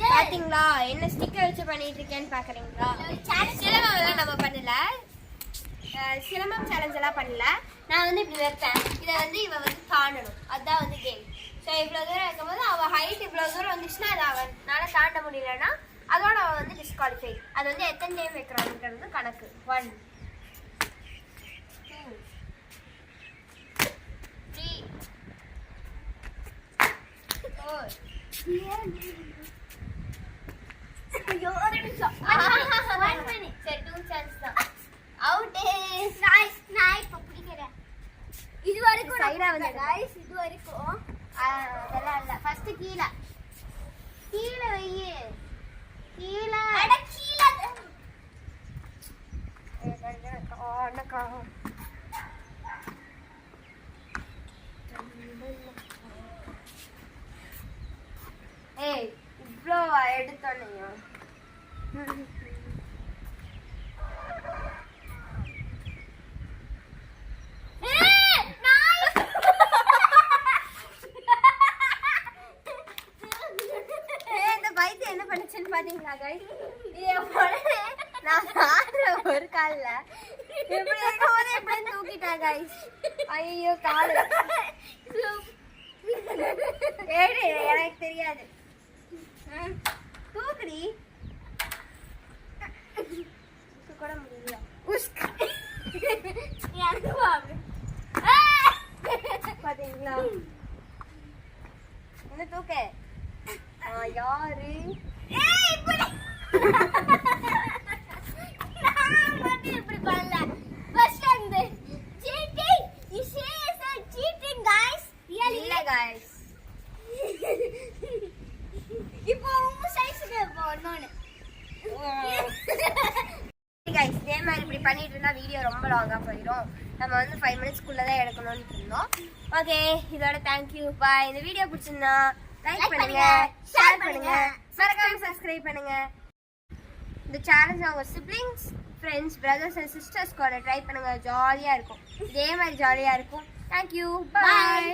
பாத்தீங்களா என்ன ஸ்டிக்கர் வச்சு பண்ணிட்டு இருக்கேன்னு பாக்குறீங்களா? சிலம்பம் நம்ம பண்ணல, சிலம்பம் சேலஞ்ச் எல்லாம் பண்ணல. நான் வந்து இப்படி வைப்பேன், இதை வந்து இவ வந்து தாண்டணும், அதுதான் வந்து கேம். ஸோ இவ்வளோ தூரம் இருக்கும்போது அவள் ஹைட் இவ்வளோ தூரம் வந்துச்சுன்னா அது அவனால தாண்ட முடியலன்னா அதோட அவள் வந்து டிஸ்குவாலிஃபை. அது வந்து எத்தனை டைம் வைக்கிறான்றது கணக்கு. 1 2 3 4 ஐயோ ஒரு நிமிஷம். 1 minute. சரி 2 சான்ஸ் தான். அவுட். நான் இப்ப பிடிக்கிறேன். இது வரைக்கும் சைடா வந்து गाइस, இது வரைக்கும் அதெல்லாம் இல்ல. ஃபர்ஸ்ட் கீழ வையே, கீழ அட கீழ அண்ணக்கா ஏய் இவ்ளோ எடுத்தோனையா? என்ன பண்ணுச்சுன்னு பாத்தீங்களா गाइस? நான் ஒரு கால்ல எப்படி எப்படி தூக்கிட்டா गाइस. ஐயோ கால் ஏடு எனக்கு தெரியாது. தூக்குடி கூட முடியல. பாத்தீங்களா என்ன தூக்க யாரு இப்படி பண்ணல. ஃபர்ஸ்ட் அந்த சீட்டிங் இஸ் சீட்டிங் गाइस. இல்ல गाइस, இப்போ உங்க சைஸ்க்கு போறணும் गाइस. இதே மாதிரி இப்படி பண்ணிட்டு இருந்தா வீடியோ ரொம்ப லாங்கா போயிடும். நம்ம வந்து 5 மினிட்ஸ்க்குள்ள தான் எடுக்கணும்னு இருந்தோம். ஓகே, இதோட தேங்க்யூ பாய். இந்த வீடியோ பிடிச்சிருந்தா லைக் பண்ணுங்க, ஷேர் பண்ணுங்க, மறக்காம சப்ஸ்கிரைப் பண்ணுங்க. இந்த சேலஞ்ச் அவங்க siblings, friends, brothers and sisters கூட ட்ரை பண்ணுங்க. ஜாலியா இருக்கும், இதே மாதிரி ஜாலியா இருக்கும். Thank you bye.